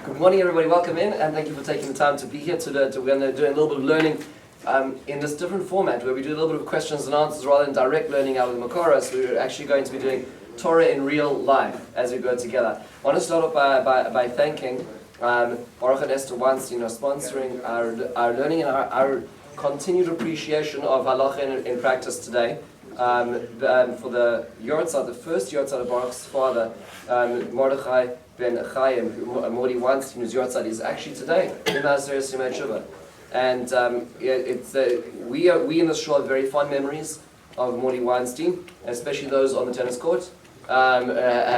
Good morning, everybody. Welcome in, and thank you for taking the time to be here. We're going to do a little bit of learning in this different format where we do a little bit of questions and answers rather than direct learning out of the Makora. So we're actually going to be doing Torah in real life as we go together. I want to start off by thanking Baruch and Esther Weinstein for sponsoring our learning and our continued appreciation of halacha in practice today. For the Yortzeit, the first Yortzeit of Baruch's father, Mordechai ben Chaim, Mordi Weinstein, whose Yortzeit is actually today in Maseret Simei Tshuva. And we in this shul have very fond memories of Mordi Weinstein, especially those on the tennis court. Have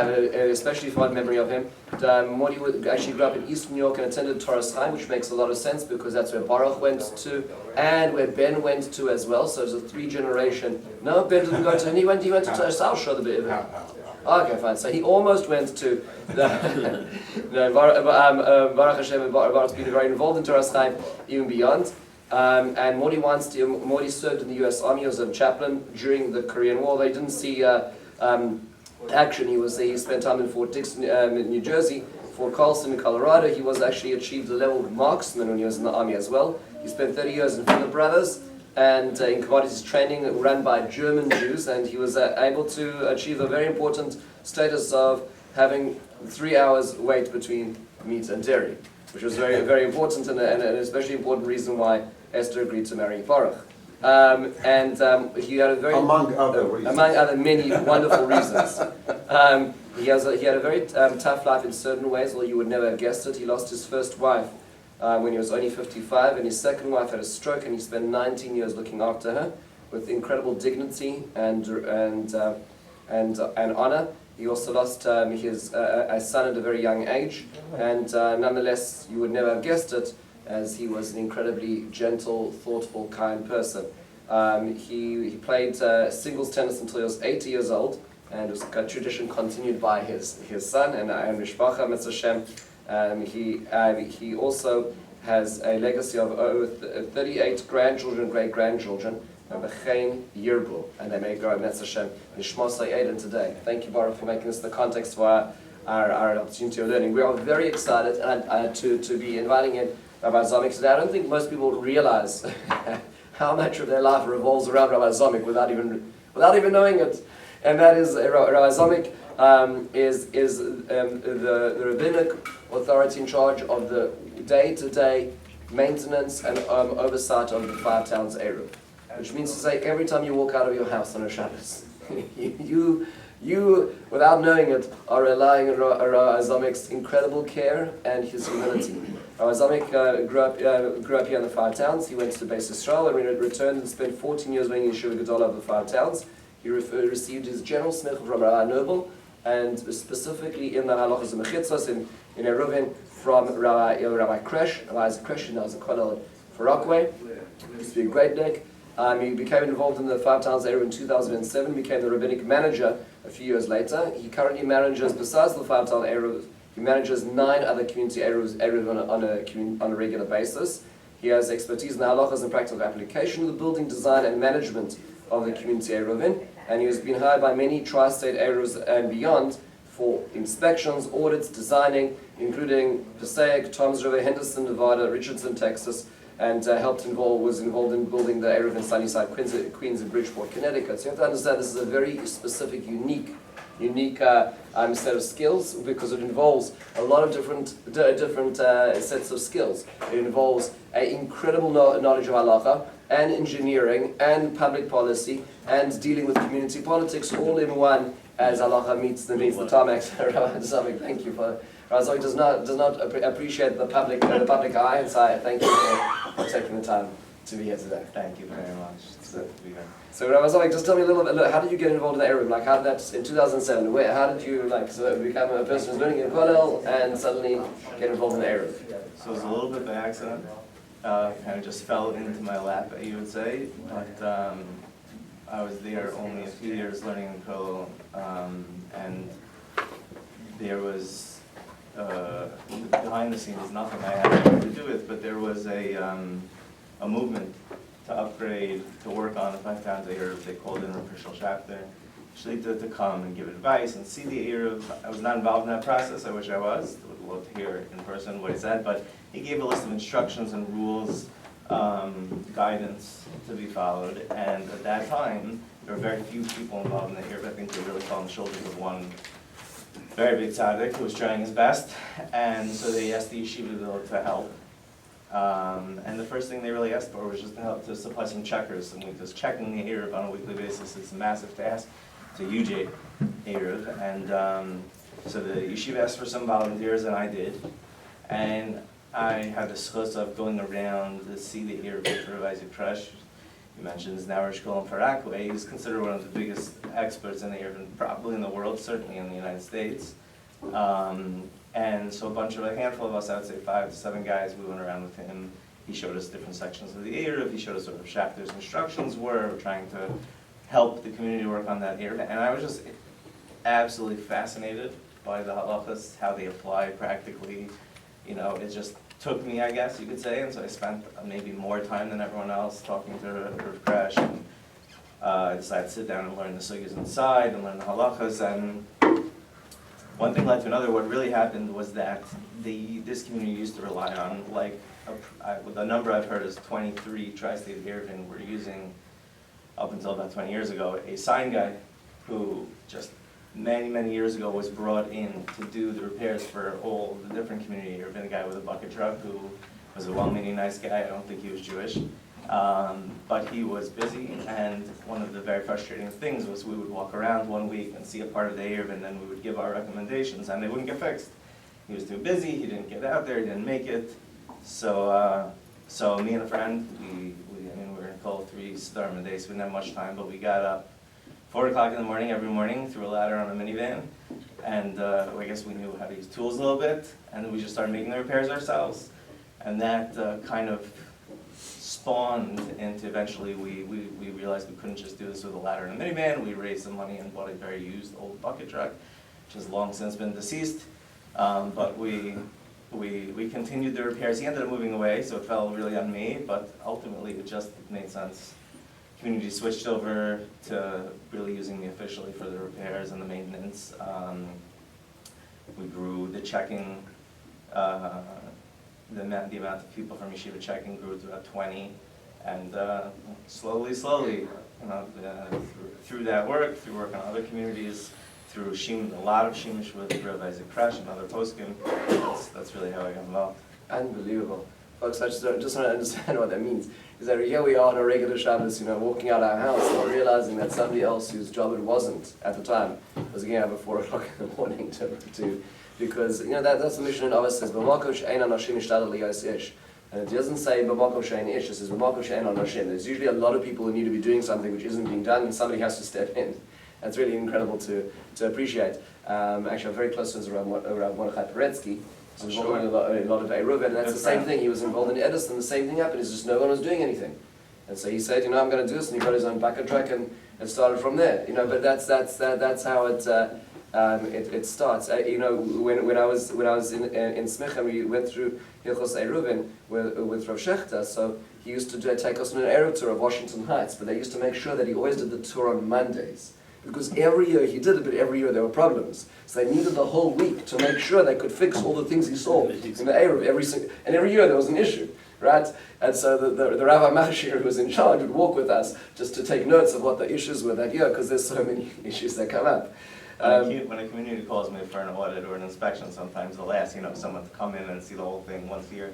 an especially fond memory of him. Mordi actually grew up in East New York and attended Torah's Chaim, which makes a lot of sense because that's where Baruch went to and where Ben went to as well. So it's a three-generation. No, Ben didn't go to. He went to Torah's South Shore, the bit. Okay, fine. So he almost went to the Baruch Hashem. Baruch's been very involved in Torah's Chaim, even beyond. And Mordi served in the U.S. Army. He was a chaplain during the Korean War. They didn't see action. He spent time in Fort Dix, New Jersey, Fort Carlson in Colorado. He was actually achieved the level of marksman when he was in the army as well. He spent 30 years in Finland Brothers and in commodities training run by German Jews, and he was able to achieve a very important status of having 3 hours wait between meat and dairy, which was very, very important and an especially important reason why Esther agreed to marry Baruch. He had a very among other many wonderful reasons. He had a very tough life in certain ways, although you would never have guessed it. He lost his first wife when he was only 55, and his second wife had a stroke, and he spent 19 years looking after her with incredible dignity and honor. He also lost his son at a very young age, and nonetheless, you would never have guessed it, as he was an incredibly gentle, thoughtful, kind person. He played singles tennis until he was 80 years old, and it was a tradition continued by his son and Mishpacha Mitzvah Shem. He also has a legacy of over 38 grandchildren, great-grandchildren, and they may grow Mitzvah Shem Nishmas Eden today. Thank you, Baruch, for making this the context for our opportunity of learning. We are very excited to be inviting in Rabbi Zomick today. I don't think most people realize how much of their life revolves around Rabbi Zomick without even knowing it. And that is Rabbi Zomick is the rabbinic authority in charge of the day-to-day maintenance and oversight of the 5 towns Eruv, which means to say every time you walk out of your house on a Shabbos, you, without knowing it, are relying on Rabbi Zomick's incredible care and his humility. Rabbi Zomick grew up here in the 5 towns. He went to Beis Yisrael and returned and spent 14 years learning Yeshiva Gedolah of the 5 towns. He received his general smicha from Rabbi Noble, and specifically in the halachas and mechitzos in Eruvin from Rabbi Kresh. Rabbi Isaac Kresh, now is a kollel for Rockaway. He used to be a great nick. He became involved in the 5 towns area in 2007, became the rabbinic manager a few years later. He currently manages, besides the 5 town area, he manages 9 other community areas on a regular basis. He has expertise in the halachas and practical application of the building design and management of the community Eruvin, and he has been hired by many tri-state areas and beyond for inspections, audits, designing, including Passaic, Toms River, Henderson, Nevada, Richardson, Texas, and was involved in building the Eruv in Sunnyside, Queens, and Bridgeport, Connecticut. So you have to understand this is a very specific, unique set of skills because it involves a lot of different sets of skills. It involves an incredible knowledge of halacha and engineering and public policy and dealing with community politics all in one as halacha meets the tarmac. Rabbi Zomick, thank you for. Rabbi Zomick does not appreciate the public eye, and so I thank you for taking the time to be here today. Thank you very much. It's good to be here. So Rabbi Zomick, just tell me a little bit. How did you get involved in the Eruv? Like, how did that in 2007? How did you become a person who's learning in kollel and suddenly get involved in the Eruv? So it was a little bit by accident. Kind of just fell into my lap, you would say. But I was there only a few years learning in kollel, and there was behind the scenes nothing I had anything to do with, but there was a movement to upgrade, to work on the 5 towns Eruv. They called in an official chapter, Shlita, to come and give advice and see the Eruv. I was not involved in that process. I wish I was. would love to hear in person what he said, but he gave a list of instructions and rules, guidance to be followed, and at that time, there were very few people involved in the Eruv. I think they really fell on the shoulders of one very big tzaddik who was trying his best, and so they asked the yeshiva to help. And the first thing they really asked for was just to help to supply some checkers, because checking the Eruv on a weekly basis is a massive task. It's a huge Eruv, and so the yeshiva asked for some volunteers, and I did. And I had the schus of going around to see the Eruv with Rabbi Ya'akov Trump. He mentions now Rosh Kolam Parakwe. He's considered one of the biggest experts in the Eruv, probably in the world, certainly in the United States. And so a handful of us, I would say 5 to 7 guys, we went around with him. He showed us different sections of the Eruv. He showed us what Shachter's instructions were. We're trying to help the community work on that Eruv. And I was just absolutely fascinated by the halachas, how they apply practically. You know, it just took me, I guess you could say, and so I spent maybe more time than everyone else talking to Rav Crash, and I decided to sit down and learn the sugyas inside and learn the halachas, and one thing led to another. What really happened was that this community used to rely on, like, the number I've heard is 23 tri-state Eruvin were using, up until about 20 years ago, a sign guy who just many years ago was brought in to do the repairs for all the different community. There had been a guy with a bucket truck who was a well-meaning, nice guy. I don't think he was Jewish, but he was busy. And one of the very frustrating things was we would walk around one week and see a part of the Eruv, and then we would give our recommendations, and they wouldn't get fixed. He was too busy. He didn't get out there. He didn't make it. So me and a friend, we were in Kol 3 Siddharm a day, so we didn't have much time, but we got up 4 o'clock in the morning every morning, threw a ladder on a minivan, and I guess we knew how to use tools a little bit, and we just started making the repairs ourselves. And that kind of spawned into, eventually we realized we couldn't just do this with a ladder and a minivan. We raised some money and bought a very used old bucket truck, which has long since been deceased, but we continued the repairs. He ended up moving away, so it fell really on me, but ultimately it just made sense. Community switched over to really using me officially for the repairs and the maintenance. We grew the checking, the amount of people from yeshiva checking grew to about 20, and slowly, through that work, through work on other communities, through a lot of Shemesh with Rabbi Ya'akov Trump and other poskim, that's really how I got involved. Unbelievable. Folks, I just want to understand what that means. Is that here we are on a regular Shabbos, walking out our house, and realizing that somebody else whose job it wasn't at the time was getting up at 4 o'clock in the morning to because that's the mission in Avos says b'makom she'ein anashim ishtadel liyos ish, and it doesn't say b'makom she'ein ish. It says b'makom she'ein anashim. There's usually a lot of people who need to be doing something which isn't being done, and somebody has to step in. That's really incredible to appreciate. Actually, I'm very close to Rav Mordechai Peretsky. He was involved in a lot of Eruv, and that's the same thing. He was involved in Edison, the same thing happened. It's just no one was doing anything. And so he said, I'm going to do this, and he got his own bucket truck and started from there. But that's how it starts. When I was in Smicha, we went through Hilchos Eruvin with Rav Shechter. So he used to take us on an Eruv tour of Washington Heights, but they used to make sure that he always did the tour on Mondays. Because every year he did it, but every year there were problems. So they needed the whole week to make sure they could fix all the things he saw in the Eruv. And every year there was an issue, right? And so the Rabbi Mashir, who was in charge, would walk with us just to take notes of what the issues were that year, because there's so many issues that come up. When a community calls me for an audit or an inspection, sometimes they'll ask someone to come in and see the whole thing once a year.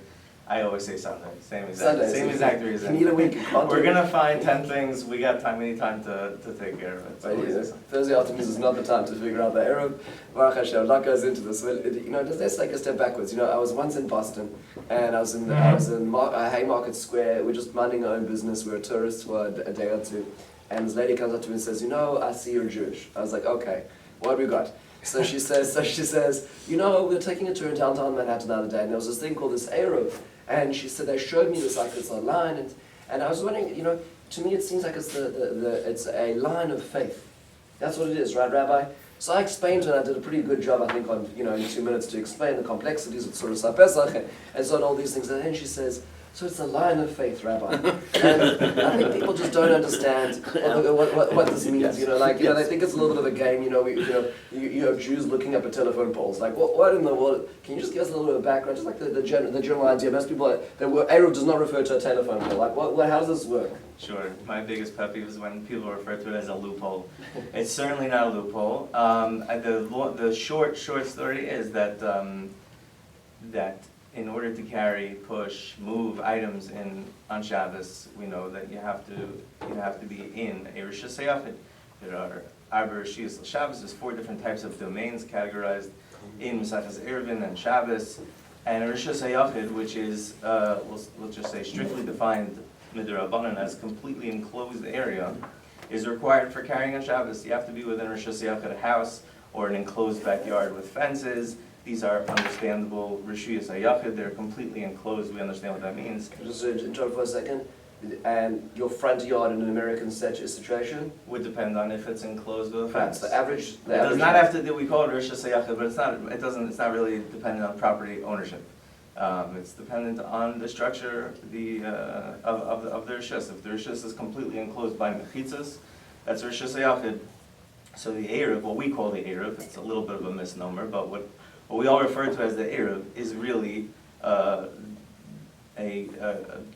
I always say Sunday. Same exact reason. You need a week. We're gonna find 10 things. We got time. We need time to take care of it. So Thursday afternoons is not the time to figure out the Eruv. Baruch Hashem, luck goes into this. Let's take a step backwards. I was once in Boston, and I was in Haymarket Square. We're just minding our own business. We were tourists for a day or two, and this lady comes up to me and says, I see you're Jewish. I was like, okay, what have we got? So she says, we were taking a tour in downtown Manhattan the other day, and there was this thing called this Eruv. And she said, they showed me this, like it's a line, and I was wondering, to me it seems like it's it's a line of faith. That's what it is, right, Rabbi? So I explained to her, and I did a pretty good job, I think, in 2 minutes to explain the complexities of Surah Pesach and so on, all these things. And then she says, So it's a line of faith, Rabbi. And I think people just don't understand what this means. Yes. They think it's a little bit of a game. You have Jews looking up at telephone poles. Like, what in the world? Can you just give us a little bit of background, just like the general idea? Most people, Eruv does not refer to a telephone pole. Like, how does this work? Sure. My biggest pet peeve is when people refer to it as a loophole. It's certainly not a loophole. The short story is that that in order to carry, push, move items on Shabbos, we know that you have to be in a Rosh Hashanah. There are Arba Rishis Shabbos. There's 4 different types of domains categorized in Maseches Eruvin and Shabbos, and a Rosh Hashanah, which is we'll just say strictly defined midrabanan as completely enclosed area, is required for carrying on Shabbos. You have to be within a Rosh Hashanah house or an enclosed backyard with fences. These are understandable Rishuyas Hayachid. They're completely enclosed. We understand what that means. Just interrupt for a second. And your front yard in an American situation would depend on if it's enclosed with a fence. The average. It does not have to. We call it Rishuyas Hayachid, but it's not. It doesn't. It's not really dependent on property ownership. It's dependent on the structure of the Rishus. If the Rishus is completely enclosed by mechitzas, that's Rishus Hayachid. So the Eruv, what we call the Eruv, it's a little bit of a misnomer, but what we all refer to as the Eruv is really a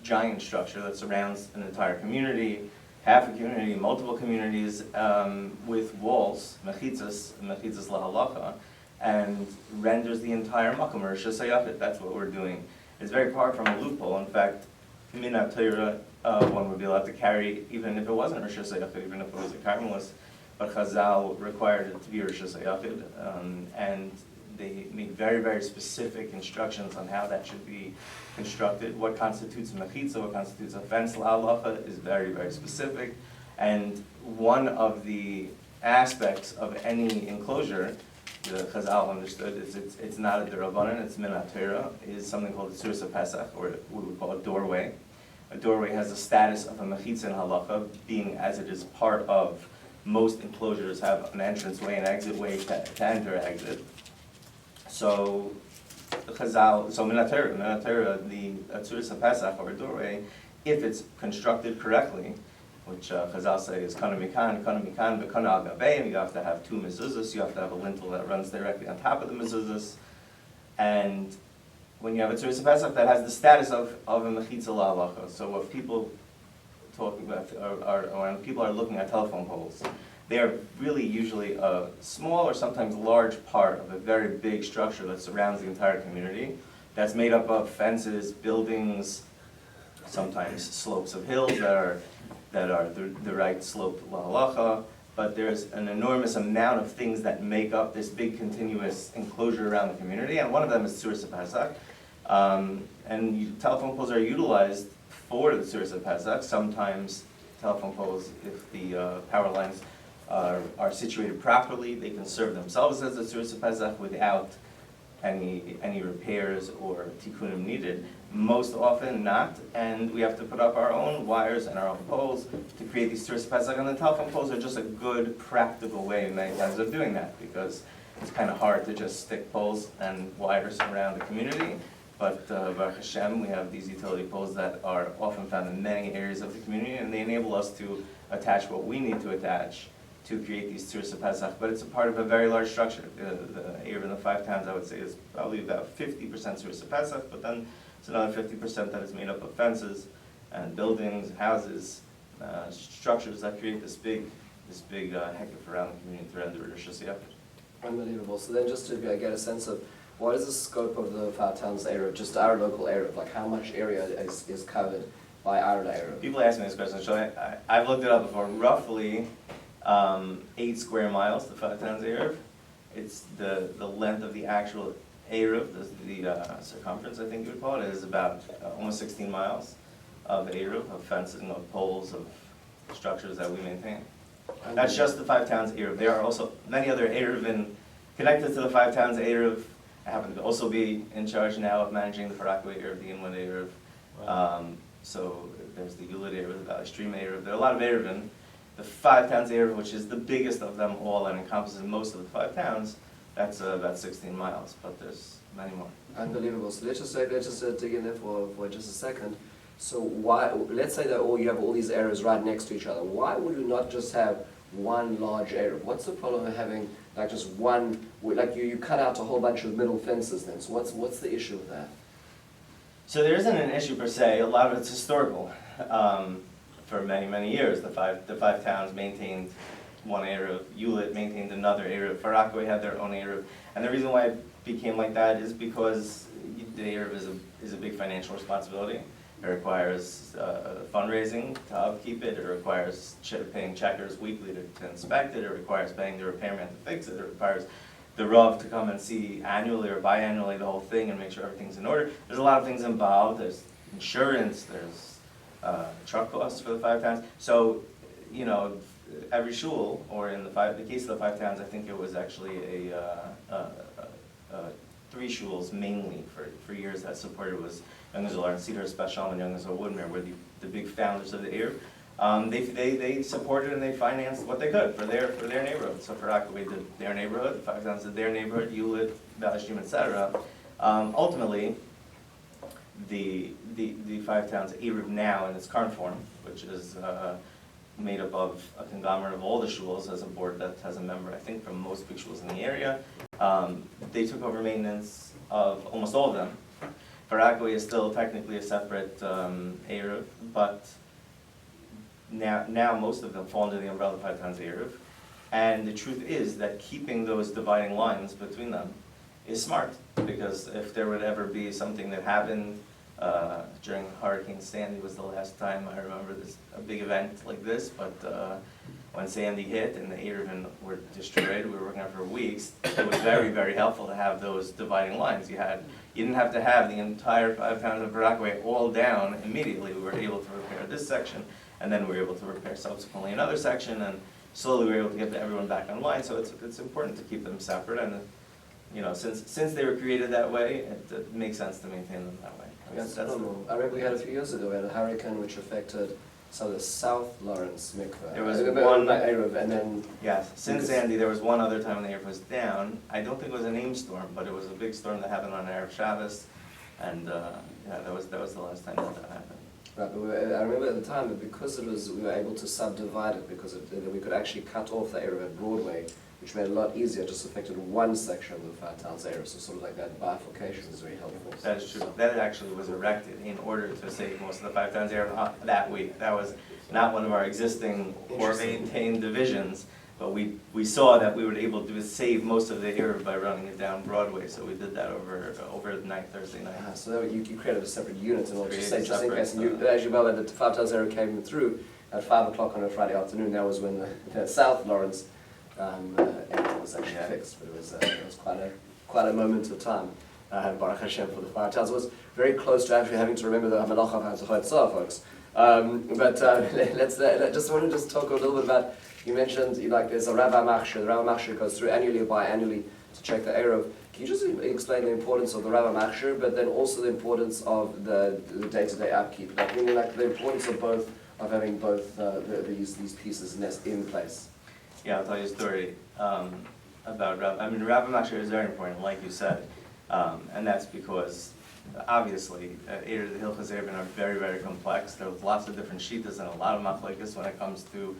giant structure that surrounds an entire community, half a community, multiple communities, with walls, mechitzas la'halacha, and renders the entire makom Rosh Hashanah. That's what we're doing. It's very far from a loophole. In fact, min Torah, one would be allowed to carry even if it wasn't Rosh Hashanah, even if it was a Carmelist, but Chazal required it to be Rosh Hashanah, and they made very, very specific instructions on how that should be constructed. What constitutes a mechitza, what constitutes a fence, la'alacha, is very, very specific. And one of the aspects of any enclosure, the Chazal understood, is it's not a derabanan, it's min Torah, is something called the Tzuras Pesach, or we would call it doorway. A doorway has the status of a mechitza in halacha, being as it is part of most enclosures have an entranceway and exit way to enter, exit. So Chazal, so min Torah, the Tzuras Pesach or doorway, if it's constructed correctly, which Chazal say is kana mikan, bekana al gabeim, you have to have 2 mezuzahs, you have to have a lintel that runs directly on top of the mezuzahs, and when you have a Tzuras Pesach, that has the status of a mechitza la'alacha. So what people talking about, when people are looking at telephone poles, they are really usually a small or sometimes large part of a very big structure that surrounds the entire community, that's made up of fences, buildings, sometimes slopes of hills that are the right slope la'alacha, but there's an enormous amount of things that make up this big continuous enclosure around the community, and one of them is Tzuras Pesach. And telephone poles are utilized for the Tzuras Pesach. Sometimes telephone poles, if the power lines are situated properly, they can serve themselves as a Tzuras Pesach without any repairs or tikkunim needed. Most often not, and we have to put up our own wires and our own poles to create these Tzuras Pesach, and the telephone poles are just a good practical way many times of doing that, because it's kind of hard to just stick poles and wires around the community. But Baruch Hashem, we have these utility poles that are often found in many areas of the community, and they enable us to attach what we need to attach to create these Tzuras Pesach. But it's a part of a very large structure. The Eruv in the 5 towns, I would say, is probably about 50% Tzuras Pesach, but then it's another 50% that is made up of fences and buildings, houses, structures that create this big hektif around the community to render Rosh Hashanah. Unbelievable. So then just to get a sense of what is the scope of the 5 towns Eruv, just our local Eruv, like how much area is covered by our Eruv? People ask me this question, so I've looked it up before. Roughly 8 square miles, the 5 towns Eruv. It's the length of the actual Eruv, the circumference, I think you would call it, is about almost 16 miles of Eruv, of fencing, of poles, of structures that we maintain. That's just the 5 towns Eruv. There are also many other Eruv connected to the 5 towns Eruv. I happen to also be in charge now of managing the Farakwe Eruv, the Inwood Eruv. Wow. So there's the Yulid Eruv, the Valley Stream Eruv. There are a lot of Eruvin. The 5 towns Eruv, which is the biggest of them all and encompasses most of the 5 towns, that's about 16 miles. But there's many more. Unbelievable. So let's just dig in there for just a second. So why, let's say that you have all these areas right next to each other. Why would you not just have one large area? What's the problem of having like just one, like you cut out a whole bunch of middle fences then? So what's the issue with that? So there isn't an issue per se. A lot of it's historical. For many, many years, the five towns maintained one Eruv. Yulit maintained another Eruv. Farakwe had their own Eruv. And the reason why it became like that is because the Eruv is a big financial responsibility. It requires fundraising to upkeep it. It requires paying checkers weekly to inspect it. It requires paying the repairman to fix it. It requires the Rav to come and see annually or biannually the whole thing and make sure everything's in order. There's a lot of things involved. There's insurance. There's truck costs for the five towns. So, you know, every shul, or in the case of the five towns, I think it was actually three shuls mainly for years that supported was Young Israel of Lawrence-Cedarhurst, Special, and Young Israel of Woodmere were the big founders of the Eruv. They supported and they financed what they could for their neighborhood. So for Rockaway did their neighborhood, the five towns did their neighborhood, Yulit, Balashim, etc. Ultimately, the five towns Eruv now in its current form, which is made up of a conglomerate of all the shuls as a board that has a member, I think, from most big shuls in the area. They took over maintenance of almost all of them. Farakwe is still technically a separate Eruv, but now most of them fall under the umbrella of five towns Eruv. And the truth is that keeping those dividing lines between them is smart, because if there would ever be something that happened during Hurricane Sandy was the last time I remember a big event like this, but when Sandy hit and the Eruv were destroyed, we were working on it for weeks, it was very, very helpful to have those dividing lines. You didn't have to have the entire five towns of Barakaway all down immediately. We were able to repair this section, and then we were able to repair subsequently another section, and slowly we were able to get everyone back online. So it's important to keep them separate, and you know, since they were created that way, it makes sense to maintain them that way. That's normal. I remember we had a few years ago, we had a hurricane which affected some of the South Lawrence mikveh. There was one Eruv, and then yes. Since Sandy, there was one other time when the Eruv was down. I don't think it was a named storm, but it was a big storm that happened on Erev Shabbos, and yeah, that was the last time that happened. Right, but I remember at the time that because we were able to subdivide it, because we could actually cut off the Eruv at Broadway, which made it a lot easier, just affected one section of the five towns area, so sort of like that bifurcation is very helpful. That is true. That actually was erected in order to save most of the five towns area that week. That was not one of our existing or maintained divisions, but we saw that we were able to save most of the Eruv by running it down Broadway, so we did that over the night, Thursday night. So you created a separate unit in order to say, just in case, as you know, the five towns area came through at 5 o'clock on a Friday afternoon. That was when the South Lawrence everything was actually fixed, but it was quite a moment of time. Baruch Hashem for the five towns. It was very close to actually having to remember the Hamelach of HaTzochah, folks. But let's just want to just talk a little bit about. You mentioned like there's a Rabbi Machshir. The Rabbi Machshir goes through annually or biannually to check the Eruv. Can you just explain the importance of the Rabbi Machshir, but then also the importance of the day-to-day upkeep? Like meaning like the importance of both of having both these pieces in place. Yeah, I'll tell you a story about Rabbi. I mean, Rabbi Machshir is very important, like you said, and that's because obviously Eruv the Hilchos Eruv are very, very complex. There's lots of different shittas and a lot of machlokes when it comes to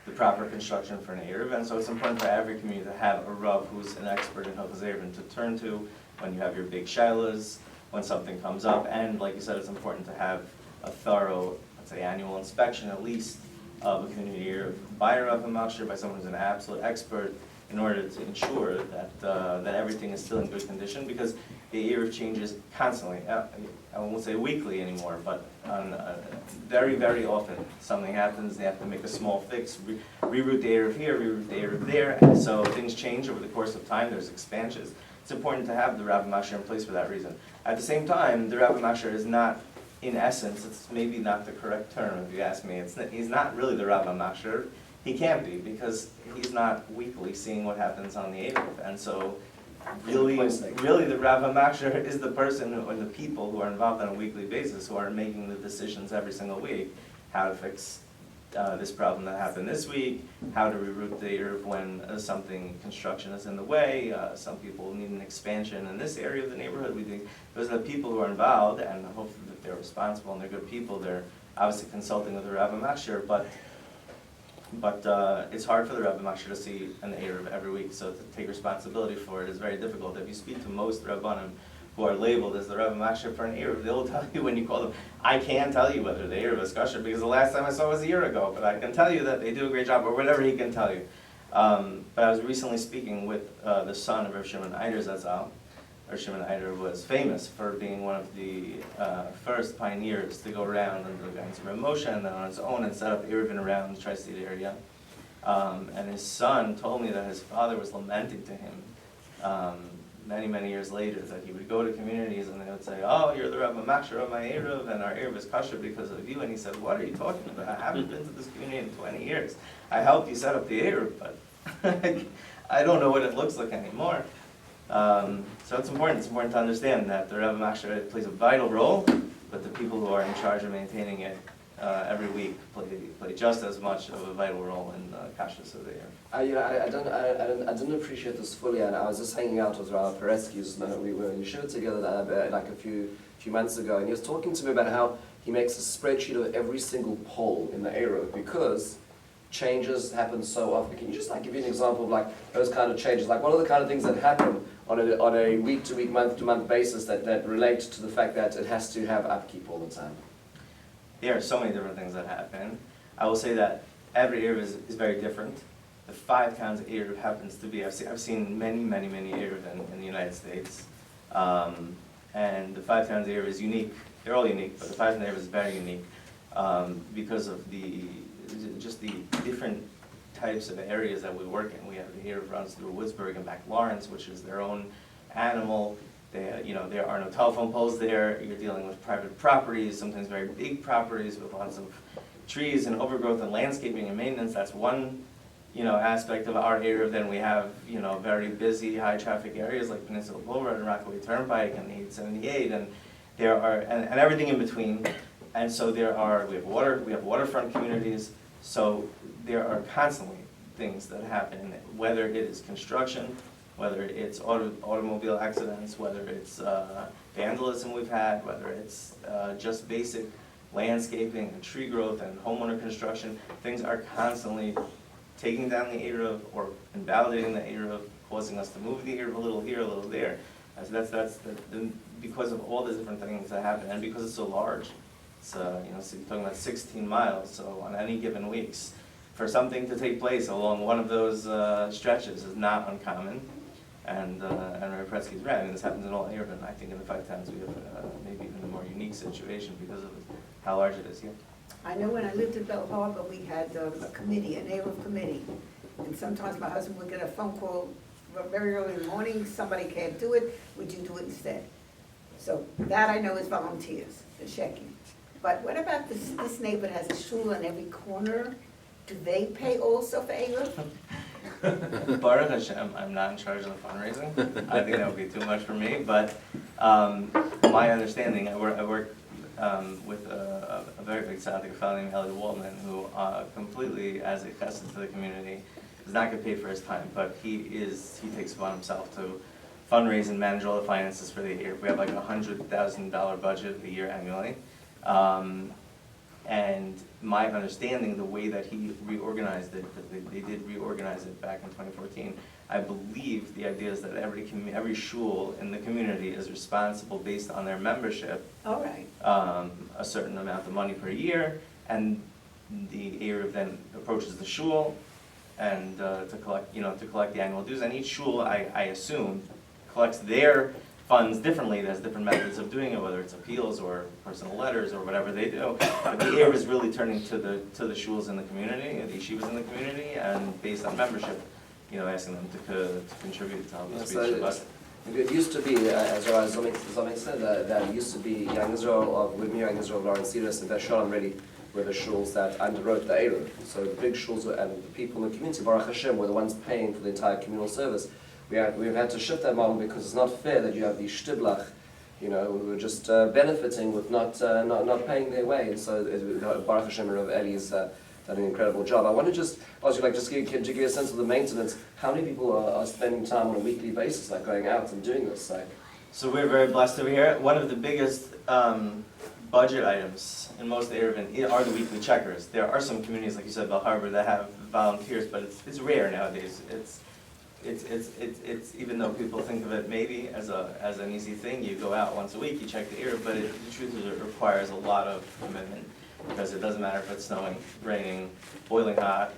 the proper construction for an Eruv, and so it's important for every community to have a Rav who's an expert in Hilchos Eruv to turn to when you have your big shilas, when something comes up, and like you said, it's important to have a thorough, let's say, annual inspection at least of a community Eruv by a Rav Machshir, by someone who's an absolute expert, in order to ensure that that everything is still in good condition, because the Eruv changes constantly. I won't say weekly anymore, but very, very often something happens. They have to make a small fix, reroute the Eruv here, reroute the Eruv there, and so things change over the course of time. There's expansions. It's important to have the Rabbi Machshir in place for that reason. At the same time, the Rabbi Machshir is not, in essence, it's maybe not the correct term if you ask me. He's not really the Rabbi Machshir. He can't be, because he's not weekly seeing what happens on the Eruv, and so really the Rabbi Machshir is the person or the people who are involved on a weekly basis who are making the decisions every single week how to fix this problem that happened this week, how to reroute the Eruv when construction is in the way, some people need an expansion in this area of the neighborhood. We think those are the people who are involved, and hopefully that they're responsible and they're good people. They're obviously consulting with the Rabbi Machshir, but it's hard for the Rabbi Machshir to see an Eruv every week, so to take responsibility for it is very difficult. If you speak to most Rabbanim who are labeled as the Rabbi Machshir for an Eruv, they'll tell you when you call them. I can't tell you whether the Eruv is kosher because the last time I saw was a year ago, but I can tell you that they do a great job, or whatever he can tell you. But I was recently speaking with the son of Rav Shimon Eider Zatzal. Rav Shimon Eider was famous for being one of the first pioneers to go around under the guidance of Rav Moshe and then on his own and set up Eruvin around the tri-state area. And his son told me that his father was lamenting to him many, many years later that he would go to communities and they would say, oh, you're the Rabbi Machshir of my Eruv and our Eruv is kosher because of you. And he said, what are you talking about? I haven't been to this community in 20 years. I helped you set up the Eruv, but I don't know what it looks like anymore. So it's important to understand that the Rabbi Machshir plays a vital role, but the people who are in charge of maintaining it every week play just as much of a vital role in the kashrus of the Eruv. I didn't appreciate this fully, and I was just hanging out with Rabbi Peresky's. We were in yeshiva together like a few months ago, and he was talking to me about how he makes a spreadsheet of every single poll in the Eruv because changes happen so often. Can you just give me an example of those kind of changes? What are the kind of things that happen on a week-to-week, month-to-month basis that relate to the fact that it has to have upkeep all the time? There are so many different things that happen. I will say that every Eruv is very different. The 5 towns of Eruv happens to be, I've seen many Eruv in the United States. And the 5 towns of Eruv is unique. They're all unique, but the 5 towns of Eruv is very unique because of just the different types of areas that we work in. We have the Eruv runs through Woodsburg and back Lawrence, which is their own animal. There are no telephone poles there. You're dealing with private properties, sometimes very big properties with lots of trees and overgrowth and landscaping and maintenance. That's one, aspect of our Eruv. Then we have, very busy, high traffic areas like Peninsula Boulevard and Rockaway Turnpike and 878, and there are and everything in between. And so we have waterfront communities. So there are constantly things that happen, whether it is construction, whether it's automobile accidents, whether it's vandalism we've had, whether it's just basic landscaping and tree growth and homeowner construction. Things are constantly taking down the Eruv or invalidating the Eruv, causing us to move the Eruv a little here, a little there. So that's because of all the different things that happen, and because it's so large. So you're talking about 16 miles. So on any given weeks, for something to take place along one of those stretches is not uncommon. And Rabbi Peresky's right. I mean, this happens in all Eruv, and I think in the 5 towns we have maybe even a more unique situation because of how large it is here. I know when I lived in Bell Harbor, we had a committee, an Eruv committee, and sometimes my husband would get a phone call very early in the morning, somebody can't do it, would you do it instead? So that I know is volunteers, the checking. But what about this neighborhood has a shul on every corner? Do they pay also for Eruv? Baruch Hashem, I'm not in charge of the fundraising. I think that would be too much for me, but my understanding, I work with a very big tzaddik, a fellow named Elliot Waldman, who completely, as a chesed to the community, does not get paid for his time, but he takes upon himself to fundraise and manage all the finances for the year. We have like a $100,000 budget a year annually. And my understanding, the way that he reorganized it, that they did reorganize it back in 2014, I believe the idea is that every shul in the community is responsible based on their membership. All right. A certain amount of money per year, and the Eruv then approaches the shul and to collect the annual dues. And each shul, I assume, collects their funds differently. There's different methods of doing it, whether it's appeals or personal letters or whatever they do. But the Eruv is really turning to the shuls in the community, the yeshivas in the community, and based on membership, asking them to contribute to help us reach the budget. It used to be, as Zomick said, that it used to be Young Israel of Lawrence-Cedarhurst and Shalom really were the shuls that underwrote the Eruv. So the big shuls and the people in the community, Baruch Hashem, were the ones paying for the entire communal service. We've had to shift that model because it's not fair that you have these shtiblach, who are just benefiting with not paying their way. And so Baruch Hashem, Rav Eli's done an incredible job. I want to just ask you, like, just to give you a sense of the maintenance. How many people are spending time on a weekly basis, like going out and doing this? Like, So we're very blessed over here. One of the biggest budget items in most of the Eruv are the weekly checkers. There are some communities, like you said, Bell Harbor, that have volunteers, but it's rare nowadays. It's even though people think of it maybe as an easy thing, you go out once a week, you check the Eruv, but the truth is it requires a lot of commitment, because it doesn't matter if it's snowing, raining, boiling hot,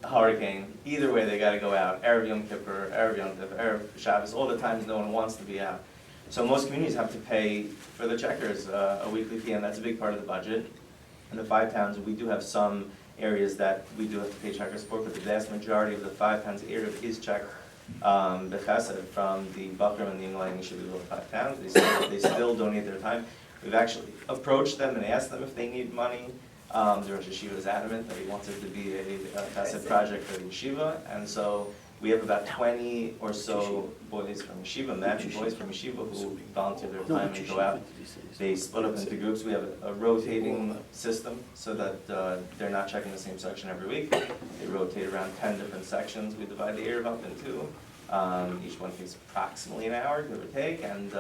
a hurricane. Either way, they got to go out. Erev Yom Kippur, Erev Yom Tov, Erev Shabbos, all the times no one wants to be out. So most communities have to pay for the checkers a weekly fee, and that's a big part of the budget. In the 5 towns, we do have some areas that we do have to pay checkers for, but the vast majority of the 5 towns Eruv is checked b'chesed from the Bakram and the Young Israel of 5 towns. They still donate their time. We've actually approached them and asked them if they need money. The Rosh Yeshiva is adamant that he wants it to be a chesed project for the yeshiva, and so we have about 20 or so boys from yeshiva, men and boys from yeshiva who volunteer their time and go out. They split up into groups. We have a rotating system so that they're not checking the same section every week. They rotate around 10 different sections. We divide the Eruv up into. Each one takes approximately an hour, give or take, and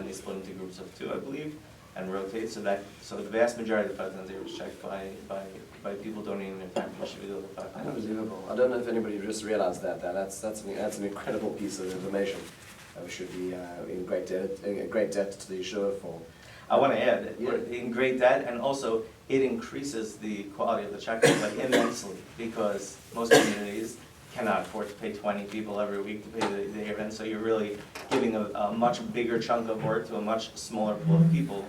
they split into groups of 2, I believe, and rotate so the vast majority of the 5 towns Eruv is checked by people donating their time for Yeshiva. unbelievable. I don't know if anybody just realized that. That's an incredible piece of information. We should be in great debt to the yeshiva for. I want to add, we're in great debt, and also it increases the quality of the checkers like immensely, because most communities cannot afford to pay 20 people every week to pay the event, so you're really giving a much bigger chunk of work to a much smaller pool of people.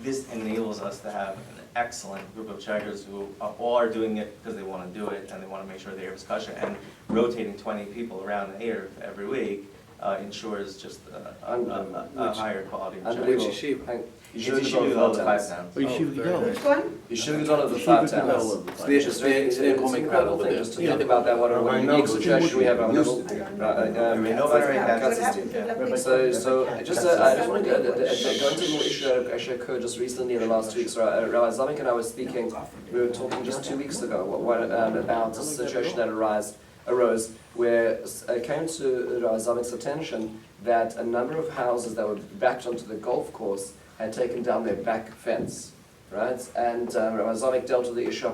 This enables us to have an excellent group of checkers who all are doing it because they want to do it and they want to make sure the Eruv is kosher, and rotating 20 people around the Eruv every week ensures just a higher quality of checkers. You should have gone to the 5 towns. Which one? You should have gone to the 5 towns. It's an incredible thing just to think about that. What a unique situation we have on the So I just wanted to go into a little issue that actually occurred just recently in the last 2 weeks. Rabbi Zomick and I were speaking. We were talking just 2 weeks ago about a situation that arose where it came to Rabbi Zomick's attention that a number of houses that were backed onto the golf course had taken down their back fence, right? And Rabbi Zomick dealt with the issue. I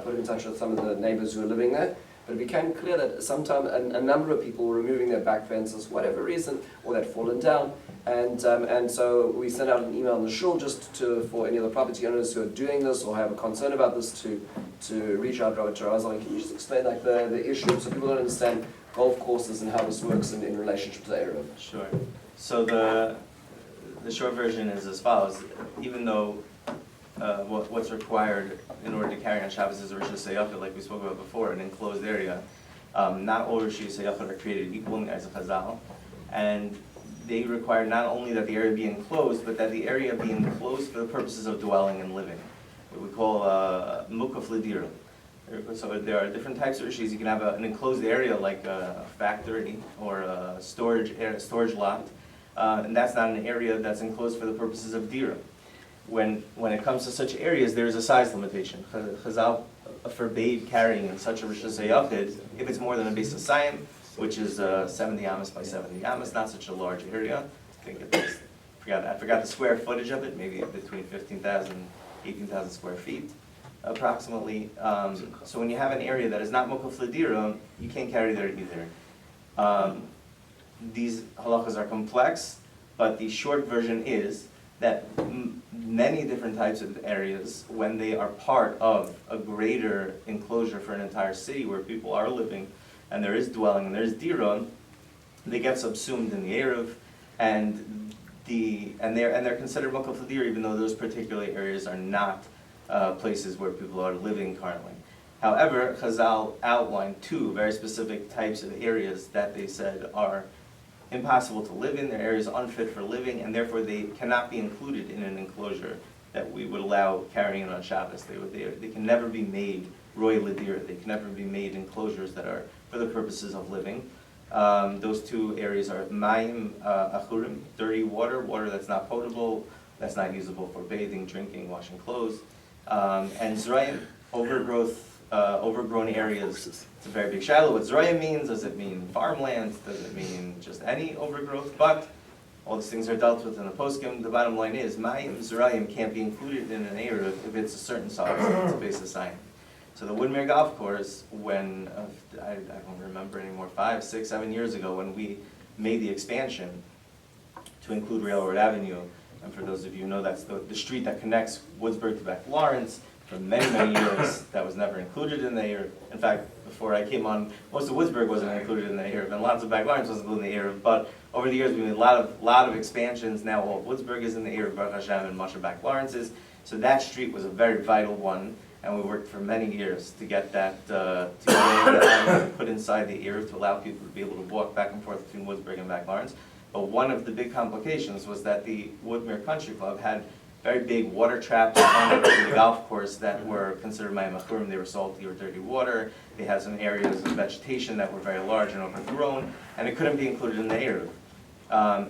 put him in touch with some of the neighbors who were living there. But it became clear that sometimes a number of people were removing their back fences, whatever reason, or they'd fallen down. And so we sent out an email in the shul just for any of the property owners who are doing this or have a concern about this to reach out to Rabbi Zomick. Can you just explain like the issue so people don't understand golf courses and how this works in relationship to the Eruv? Sure. So the short version is as follows. Even though what's required in order to carry on Shabbos is a Rosh Hashanah, like we spoke about before, an enclosed area, not all Rosh Hashanah are created equal in the eyes of Chazal, and they require not only that the area be enclosed, but that the area be enclosed for the purposes of dwelling and living, what we call mukaf lidira. So there are different types of issues. You can have an enclosed area like a factory or a storage lot, and that's not an area that's enclosed for the purposes of dira. When it comes to such areas, there is a size limitation. Chazal forbade carrying in such a Rosh Hashanah if it's more than a base of Sayim, which is 70 amas by 70 amas, not such a large area. I forgot the square footage of it, maybe between 15,000 and 18,000 square feet, approximately. So when you have an area that is not mukaf l'dira, you can't carry there either. These halachas are complex, but the short version is that many different types of areas, when they are part of a greater enclosure for an entire city where people are living, and there is dwelling and there is dira, they get subsumed in the Eruv, and they're considered mukaf l'dira, even though those particular areas are not places where people are living currently. However, Chazal outlined 2 very specific types of areas that they said are impossible to live in, their areas unfit for living, and therefore they cannot be included in an enclosure that we would allow carrying on Shabbos. They can never be made roy l'dir. They can never be made enclosures that are for the purposes of living. Those 2 areas are mayim achurim, dirty water that's not potable, that's not usable for bathing, drinking, washing clothes, and zrayim, overgrowth overgrown areas. It's a very big shadow. What Zroya means, does it mean farmland? Does it mean just any overgrowth? But all these things are dealt with in the poskim. The bottom line is, Mayim Zerayim can't be included in an Eruv if it's a certain size, it's a basis sign. So the Woodmere Golf Course, when, I don't remember anymore, 5, 6, 7 years ago, when we made the expansion to include Railroad Avenue, and for those of you who know, that's the street that connects Woodsburg to back Lawrence. For many, many years, that was never included in the Eruv. In fact, before I came on, most of Woodsburg wasn't included in the Eruv, and lots of back Lawrence wasn't included in the Eruv. But over the years, we made a lot of expansions. Now all of Woodsburg is in the Eruv, Baruch Hashem, and much of back Lawrence is. So that street was a very vital one, and we worked for many years to get that put inside the Eruv to allow people to be able to walk back and forth between Woodsburg and back Lawrence. But one of the big complications was that the Woodmere Country Club had very big water traps on the golf course that were considered mayim achurim. They were salty or dirty water. They had some areas of vegetation that were very large and overgrown, and it couldn't be included in the Eruv.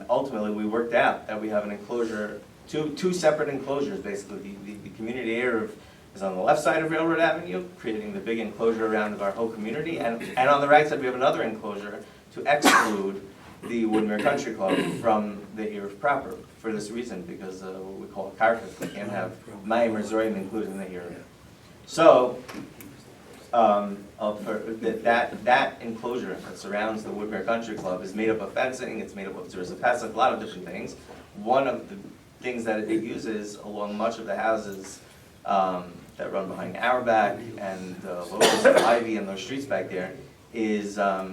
Ultimately, we worked out that we have an enclosure, two separate enclosures, basically. The community Eruv is on the left side of Railroad Avenue, creating the big enclosure around our whole community, and on the right side we have another enclosure to exclude the Woodmere Country Club from the Eruv proper, for this reason, because what we call a karfet, we can't have mayim or zorim included in the Eruv. So, that enclosure that surrounds the Woodmere Country Club is made up of fencing, it's made up of Zerus of Pesach, a lot of different things. One of the things that it uses along much of the houses that run behind our back and Locust and Ivy and those streets back there is a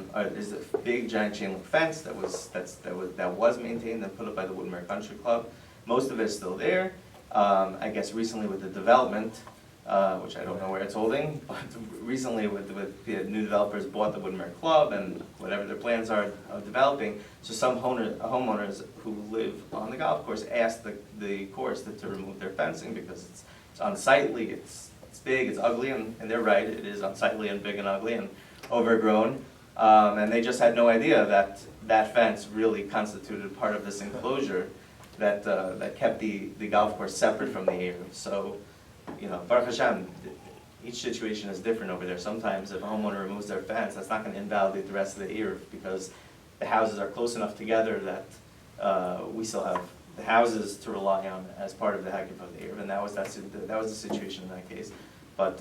big giant chain link fence that was maintained and put up by the Woodmere Country Club. Most of it is still there. I guess recently with the development, which I don't know where it's holding, but recently with the new developers bought the Woodmere Club and whatever their plans are of developing. So some homeowners who live on the golf course asked the course to remove their fencing because it's unsightly, it's big, it's ugly, and they're right, it is unsightly and big and ugly and overgrown, and they just had no idea that that fence really constituted part of this enclosure that kept the golf course separate from the Eruv. So, you know, Baruch Hashem, each situation is different over there. Sometimes if a homeowner removes their fence, that's not going to invalidate the rest of the Eruv because the houses are close enough together that we still have the houses to rely on as part of the Haggadah of the Eruv, and that was the situation in that case. But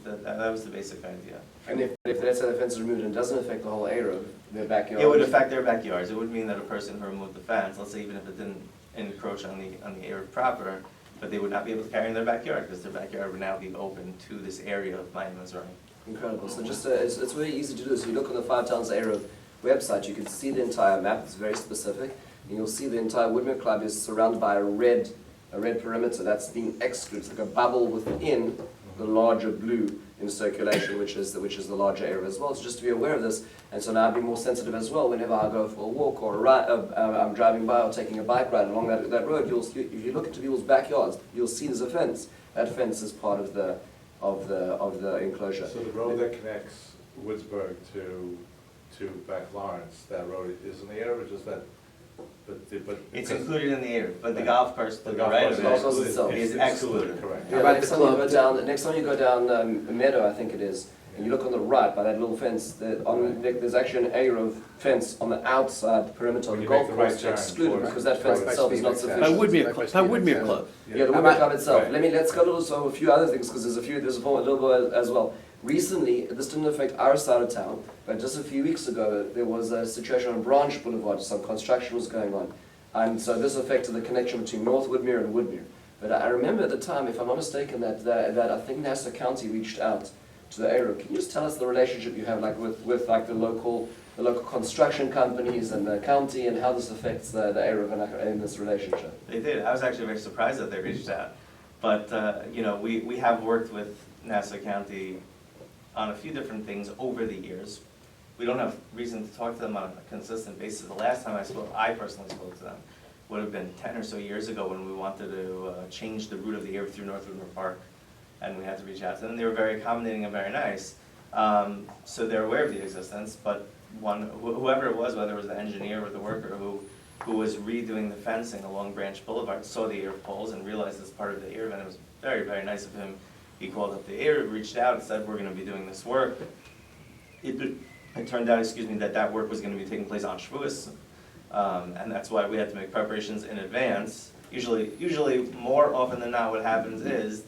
that was the basic idea. And if let's say the fence is removed and it doesn't affect the whole Eruv, their backyard? It would affect their backyards. It would mean that a person who removed the fence, let's say even if it didn't encroach on the Eruv proper, but they would not be able to carry in their backyard because their backyard would now be open to this area of Mayim Mizrahi. Incredible. So just it's very easy to do this. You look on the 5 Towns Eruv website, you can see the entire map. It's very specific. And you'll see the entire Woodmere Club is surrounded by a red perimeter that's being excluded. It's like a bubble within the larger blue in circulation, which is the larger area as well. So just to be aware of this, and so now I'll be more sensitive as well whenever I go for a walk or a ride, I'm driving by or taking a bike ride along that road. If you look into people's backyards, you'll see there's a fence. That fence is part of the enclosure. So the road that connects Woodsburg to back Lawrence, that road is in the area, or just that? But it's included in the Eruv, but the golf course to the golf right course of it itself is excluded. Correct. Yeah, next time you go down Meadow, I think it is, and you look on the right by that little fence, there's actually an Eruv fence on the outside perimeter of the golf course excluded because that fence itself is not sufficient. Woodmere Club. Yeah, the Woodmere Club itself. Right. Let's go to a few other things because there's a little bit as well. Recently, this didn't affect our side of town, but just a few weeks ago, there was a situation on Branch Boulevard. Some construction was going on, and so this affected the connection between North Woodmere and Woodmere. But I remember at the time, if I'm not mistaken, that I think Nassau County reached out to the Eruv. Can you just tell us the relationship you have, like with like the local construction companies and the county, and how this affects the Eruv in this relationship? They did. I was actually very surprised that they reached out, but you know, we have worked with Nassau County on a few different things over the years. We don't have reason to talk to them on a consistent basis. The last time I personally spoke to them, would have been 10 or so years ago when we wanted to change the route of the Eruv through North Woodmere Park, and we had to reach out to them. They were very accommodating and very nice, so they're aware of the existence, but whoever it was, whether it was the engineer or the worker who was redoing the fencing along Branch Boulevard, saw the Eruv poles and realized it's part of the Eruv, and it was very, very nice of him He called up the Eruv, reached out, and said, we're going to be doing this work. It turned out, that work was going to be taking place on Shavuos, and that's why we had to make preparations in advance. Usually, more often than not, what happens is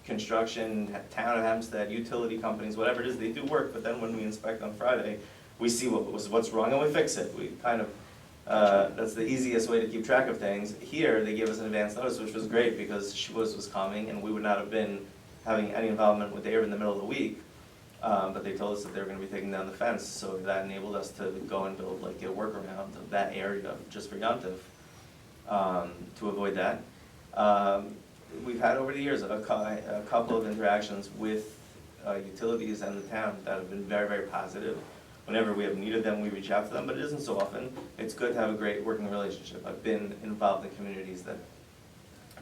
construction, town of Hempstead, utility companies, whatever it is, they do work, but then when we inspect on Friday, we see what's wrong and we fix it. We kind of, that's the easiest way to keep track of things. Here, they gave us an advance notice, which was great because Shavuos was coming and we would not have been having any involvement with the Eruv in the middle of the week. But they told us that they were going to be taking down the fence, so that enabled us to go and build like a workaround of that area just for Yom Tov, to avoid that. We've had over the years a couple of interactions with utilities and the town that have been very, very positive. Whenever we have needed them, we reach out to them, but it isn't so often. It's good to have a great working relationship. I've been involved in communities that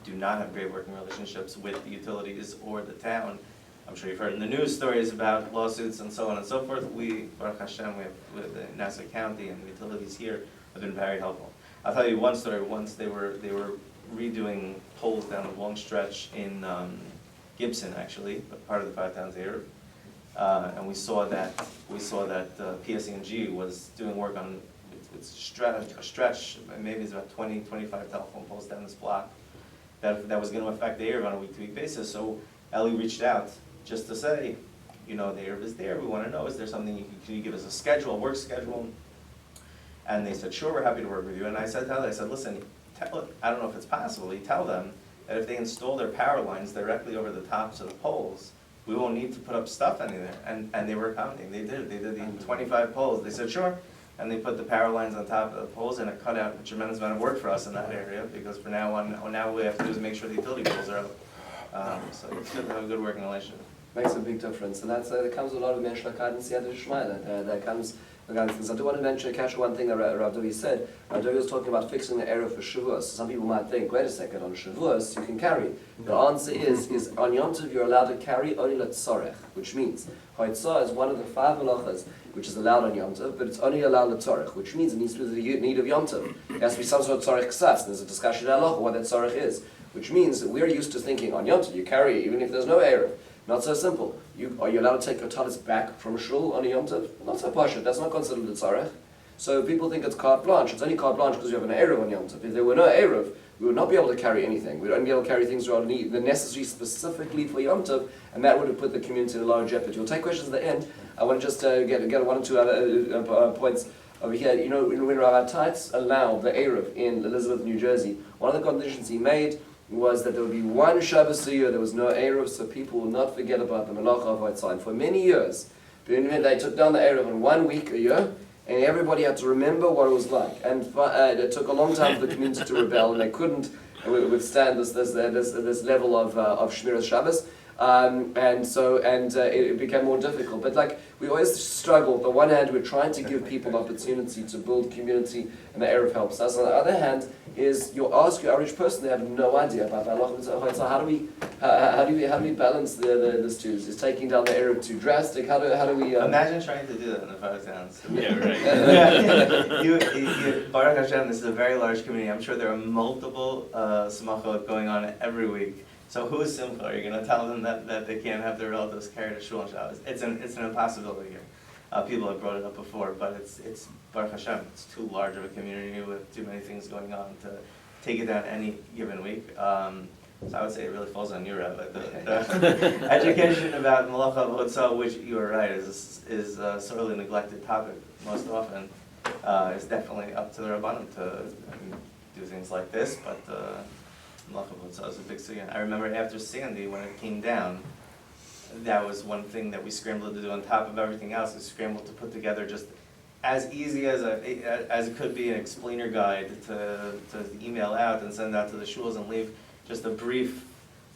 do not have great working relationships with the utilities or the town. I'm sure you've heard in the news stories about lawsuits and so on and so forth. We, Baruch Hashem, we have with the Nassau County and the utilities here have been very helpful. I'll tell you one story. Once they were redoing poles down a long stretch in Gibson, actually, part of the Five Towns Eruv, and we saw that PSE&G was doing work on a stretch, maybe it's about 20, 25 telephone poles down this block that was going to affect the Eruv on a week-to-week basis. So Ellie reached out just to say, the Eruv is there. We want to know, is there something can you give us a schedule, a work schedule? And they said, sure, we're happy to work with you. And I said to Ellie, listen, I don't know if it's possible. You tell them that if they install their power lines directly over the tops of the poles, we won't need to put up stuff anywhere. And they were accommodating. They did. They did the 25 poles. They said, sure. And they put the power lines on top of the poles, and it cut out a tremendous amount of work for us in that area, because from now on, now what we have to do is make sure the utility poles are up. So it's good to have a good working relationship. Makes a big difference, and that comes with a lot of menschlichkeit and siyata d'shmaya. That comes with guidance. I do want to catch one thing that Rav Duvie said. Rav Duvie was talking about fixing the Eruv for Shavuos. Some people might think, wait a second, on Shavuos you can carry. The answer is on Yom Tov you're allowed to carry only letzorech, which means Hoitzah is one of the 5 halachas which is allowed on Yom Tov, but it's only allowed letzorech, which means it needs to be the need of Yom Tov. It has to be some sort of tzorech ksas. There's a discussion in halacha what that tzorech is, which means that we're used to thinking on Yom Tov you carry even if there's no Eruv. Not so simple. Are you allowed to take your talis back from a shul on a Yom Tov? Not so pashut. That's not considered a tzarech. So people think it's carte blanche. It's only carte blanche because you have an Eruv on Yom Tov. If there were no Eruv, we would not be able to carry anything. We'd only be able to carry things that are necessary specifically for Yom Tov, and that would have put the community in a lower jeopardy. We'll take questions at the end. I want to just get 1 or 2 other points over here. When Rabbi Tights allowed the Eruv in Elizabeth, New Jersey, one of the conditions he made was that there would be one Shabbos a year, there was no Eruv, so people would not forget about the Melacha of Hoitzah. For many years, they took down the Eruv in 1 week a year, and everybody had to remember what it was like. And it took a long time for the community to rebel, and they couldn't withstand this level of Shmiras Shabbos. It became more difficult. But we always struggle. On the one hand, we're trying to give people the opportunity to build community, and the Eruv helps us. On the other hand, is you ask your average person, they have no idea about Halacha. So how do we balance the two? Is taking down the Eruv too drastic? How do we? Imagine trying to do that in the Five Towns. Yeah, right. Baruch Hashem, this is a very large community. I'm sure there are multiple simachot going on every week. So who is Simcha? Are you going to tell them that they can't have their relatives carried to shul on Shabbos? It's an impossibility here. People have brought it up before, but it's Baruch Hashem. It's too large of a community with too many things going on to take it down any given week. So I would say it really falls on you, Rabbi. The education about Malacha of Hotzah, which you are right, is a sorely neglected topic most often, is definitely up to the Rabbanim to do things like this, but Malacha of Hotzah is a big thing. I remember after Sandy, when it came down, that was one thing that we scrambled to do on top of everything else. We scrambled to put together just as easy as it could be an explainer guide to email out and send out to the shuls and leave just a brief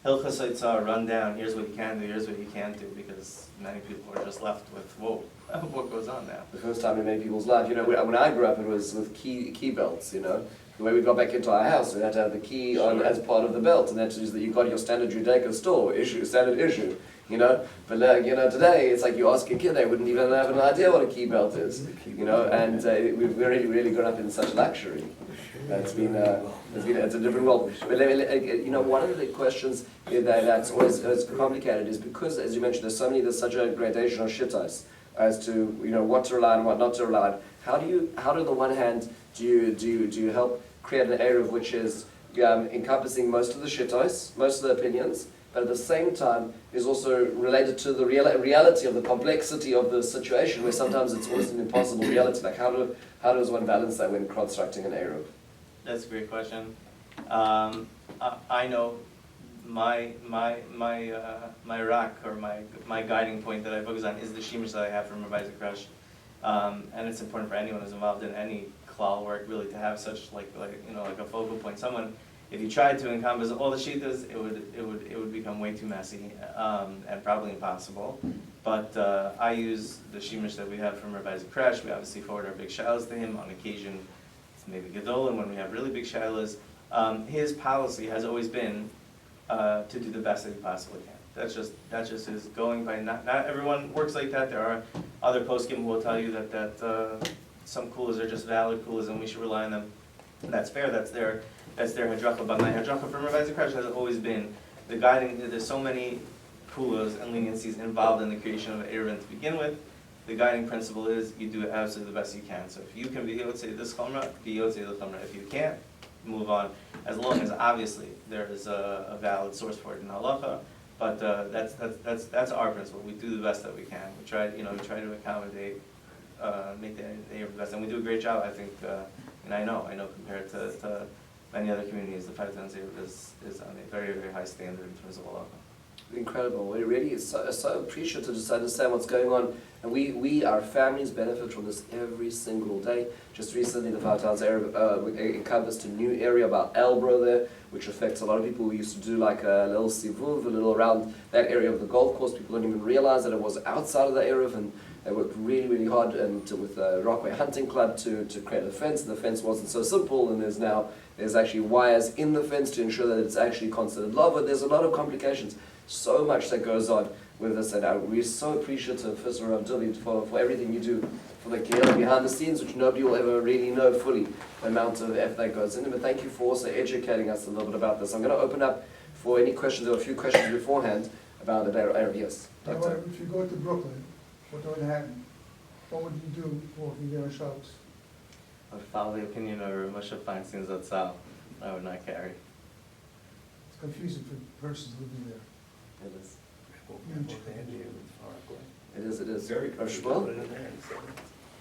Hilchos Hotzah rundown. Here's what you can do, here's what you can't do, because many people are just left with, whoa, what goes on now? The first time in many people's life, when I grew up, it was with key belts, The way we got back into our house, we had to have the key on as part of the belt, and that is that you got your standard Judaica store standard issue. But today it's like you ask a kid, they wouldn't even have an idea what a key belt is, and we've really grown up in such luxury. It's a different world. But one of the questions that's always complicated is because, as you mentioned, there's such a gradation of shittos as to what to rely on, what not to rely on. How do on the one hand do you help create an Eruv which is encompassing most of the shittos, most of the opinions, but at the same time is also related to the reality of the complexity of the situation, where sometimes it's almost an impossible reality. Like how does one balance that when constructing an Eruv? That's a great question. I know my rock or my guiding point that I focus on is the shemesh that I have from Rabbi Ya'akov Trump, and it's important for anyone who's involved in any klal work really to have such like a focal point. Someone, if you tried to encompass all the shittas, it would become way too messy and probably impossible. But I use the shemesh that we have from Rabbi Ya'akov Trump. We obviously forward our big shilas to him on occasion. It's maybe gedolim when we have really big shilas. His policy has always been to do the best that he possibly can. That's just his going by. Not everyone works like that. There are other poskim who will tell you that some kulas are just valid kulas and we should rely on them. And that's fair. That's their hadracha. But my hadracha from Rabbi Ya'akov has always been the guiding. There's so many kulas and leniencies involved in the creation of an Eruv to begin with. The guiding principle is you do absolutely the best you can. So if you can be yotzei this chumrah, be yotzei the chumrah. If you can't, move on. As long as obviously there is a valid source for it in halacha. But that's our principle. We do the best that we can. We try to accommodate, make the Eruv best, and we do a great job. I think, and I know compared to many other communities, the 5 times Eruv is on a very, very high standard in terms of halacha. Incredible. We really so appreciative to just understand what's going on, and our families benefit from this every single day. Just recently, the 5 Towns Eruv encompassed a new area about Elbro there, which affects a lot of people. We used to do like a little sivuv, a little around that area of the golf course. People don't even realize that it was outside of the Eruv, and they worked really, really hard with the Rockaway Hunting Club to create a fence. And the fence wasn't so simple, and there's actually wires in the fence to ensure that it's actually considered lava. There's a lot of complications. So much that goes on with this, and we're so appreciative, first of all, Duvie, for everything you do, for the care behind the scenes, which nobody will ever really know fully the amount of effort that goes in. But thank you for also educating us a little bit about this. I'm going to open up for any questions, or a few questions beforehand about the Eruv. Yes. If you go to Brooklyn or to Manhattan, what would you do walking there on Shabbos? I would follow the opinion of Moshe Feinstein's Zatzal. I would not carry. It's confusing for persons living there. It is. Huge. It is. Very Shmuel?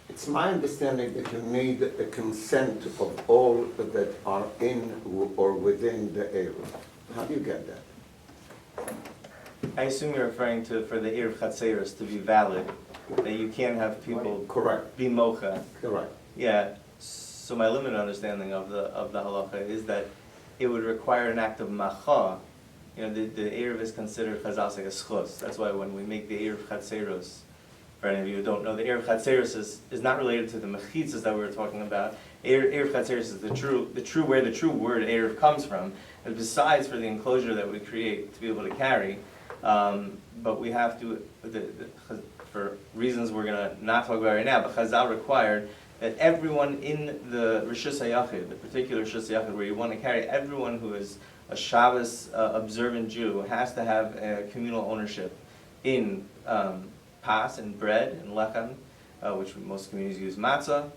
It's my understanding that you need a consent of all that are in or within the Eruv. How do you get that? I assume you're referring to for the Eruv Chatzeros to be valid, that you can't have people Correct. be mocha. Correct. Yeah. So my limited understanding of the halacha is that it would require an act of macha. The Eruv is considered Chazal say a schus. That's why when we make the Eruv Chatzeros, for any of you who don't know, the Eruv Chatzeros is not related to the mechitzas that we were talking about. Eruv Chatzeros is the true where the true word Eruv comes from. And besides for the enclosure that we create to be able to carry, but we have to, for reasons we're going to not talk about right now, but Chazal required that everyone in the Rishus HaYachid, the particular Rishus HaYachid where you want to carry, everyone who is a Shabbos observant Jew has to have a communal ownership in pas and bread and lechem, which most communities use matzah,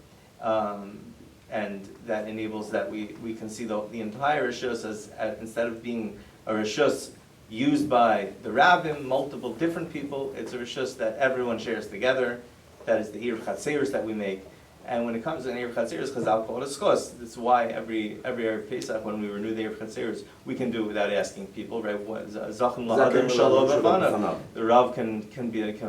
and that enables that we can see the entire Rishus as instead of being a Rishus used by the rabbim, multiple different people, it's a Rishus that everyone shares together. That is the Eruv Chatzeros that we make. And when it comes to an Eruv Chatzeros, Chazal call it a schos. That's why every Erev Pesach, when we renew the Eruv Chatzeros, we can do it without asking people, right? Zachem l'adam shalom v'fanav. The Rav can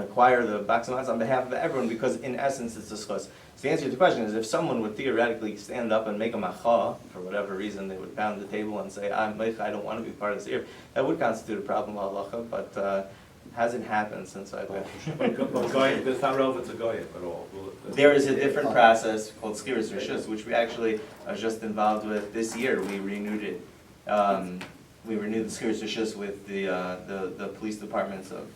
acquire the Baksamatz on behalf of everyone because in essence it's a schos. So the answer to the question is if someone would theoretically stand up and make a macha, for whatever reason, they would pound the table and say, I don't want to be part of this Eruv, that would constitute a problem halacha, but hasn't happened since I've been. It's not relevant to Goyim at all. There is a different process called Skiris Rishus, which we actually are just involved with this year. We renewed it. We renewed the Skiris Rishus with the police departments of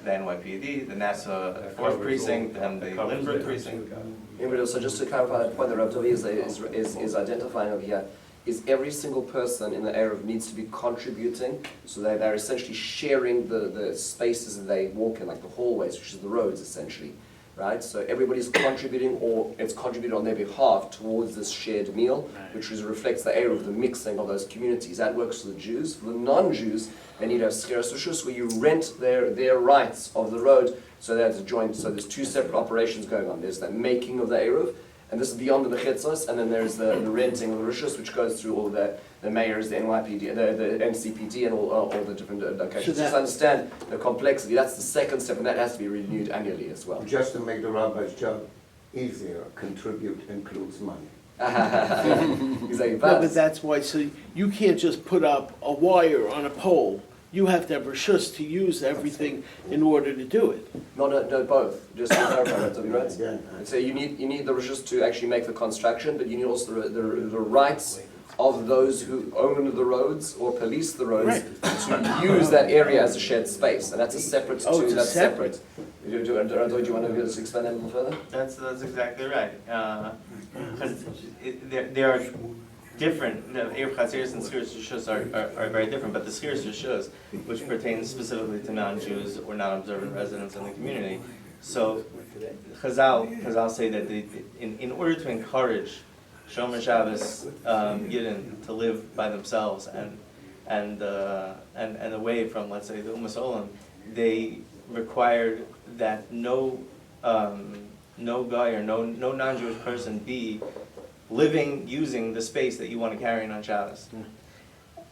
the NYPD, the NASA That 4th covers precinct, all- and the that covers Lindbergh it. precinct. Yeah, but also just to clarify that point that Rabbi Duvie is identifying over here, is every single person in the Eruv needs to be contributing, so they're essentially sharing the spaces that they walk in, like the hallways, which is the roads essentially, right? So everybody's contributing, or it's contributed on their behalf towards this shared meal, which reflects the Eruv, the mixing of those communities. That works for the Jews. For the non-Jews, they need to have skeros rishus, where you rent their rights of the road, so that's a joint. So there's two separate operations going on. There's the making of the Eruv, and this is beyond the mechitzos, and then there's the renting of the rishus, which goes through all the mayors, the NYPD, the NCPD, and all the different locations. So that- Just understand the complexity. That's the second step, and that has to be renewed annually as well. Just to make the rabbi's job easier, contribute includes money. Exactly. No, but that's why, so you can't just put up a wire on a pole. You have to have rishus to use everything in order to do it. No, both. Just to clarify that, to be right. Again, So you need the rishus to actually make the construction, but you need also the rights of those who own the roads or police the roads Right. to use that area as a shared space, and that's a separate. Oh, it's a that's separate. Do you want to just explain that a little further? That's exactly right. Because there are different, the Eruv Chaseris and Schiras Rishus are very different, but the Schiras Rishus, which pertains specifically to non-Jews or non-observant residents in the community. So Chazal say that in order to encourage Shomer Shabbos Yidden to live by themselves and away from, let's say, the Umas Olam, they required that no guy or no non-Jewish person be living using the space that you want to carry in on Shabbos.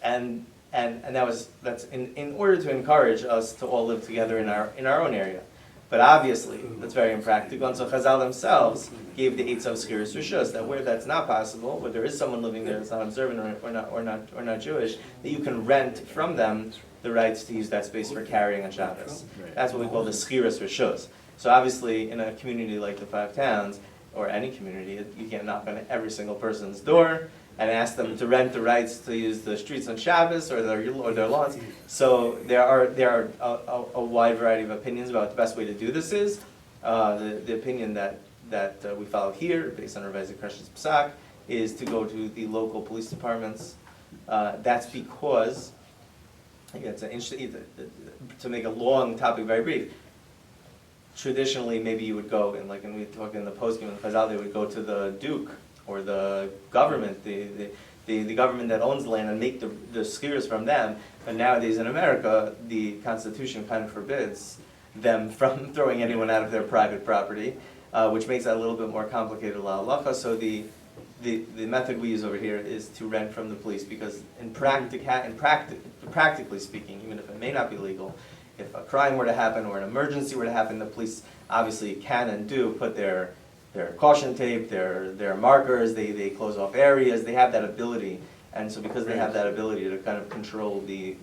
And that's in order to encourage us to all live together in our own area. But obviously, that's very impractical, and so Chazal themselves gave the Eitz of Schiras Rishus, that where that's not possible, where there is someone living there that's not observant or not Jewish, that you can rent from them the rights to use that space for carrying on Shabbos. That's what we call the Schiras Rishus. So obviously, in a community like the Five Towns, or any community, you can't knock on every single person's door and ask them to rent the rights to use the streets on Shabbos or their lawns. So there are a wide variety of opinions about what the best way to do this is. The opinion that we follow here, based on Rabbi Kresh's Psak, is to go to the local police departments. That's because, again, to make a long topic very brief, traditionally maybe you would go, and we talk in the post-game in Chazal, they would go to the Duke or the government, the government that owns the land, and make the skiers from them. But nowadays in America, the Constitution kind of forbids them from throwing anyone out of their private property, which makes that a little bit more complicated la halacha. So the method we use over here is to rent from the police, because practically speaking, even if it may not be legal, if a crime were to happen or an emergency were to happen, the police obviously can and do put their caution tape, their markers, they close off areas, they have that ability. And so because they have that ability to kind of control the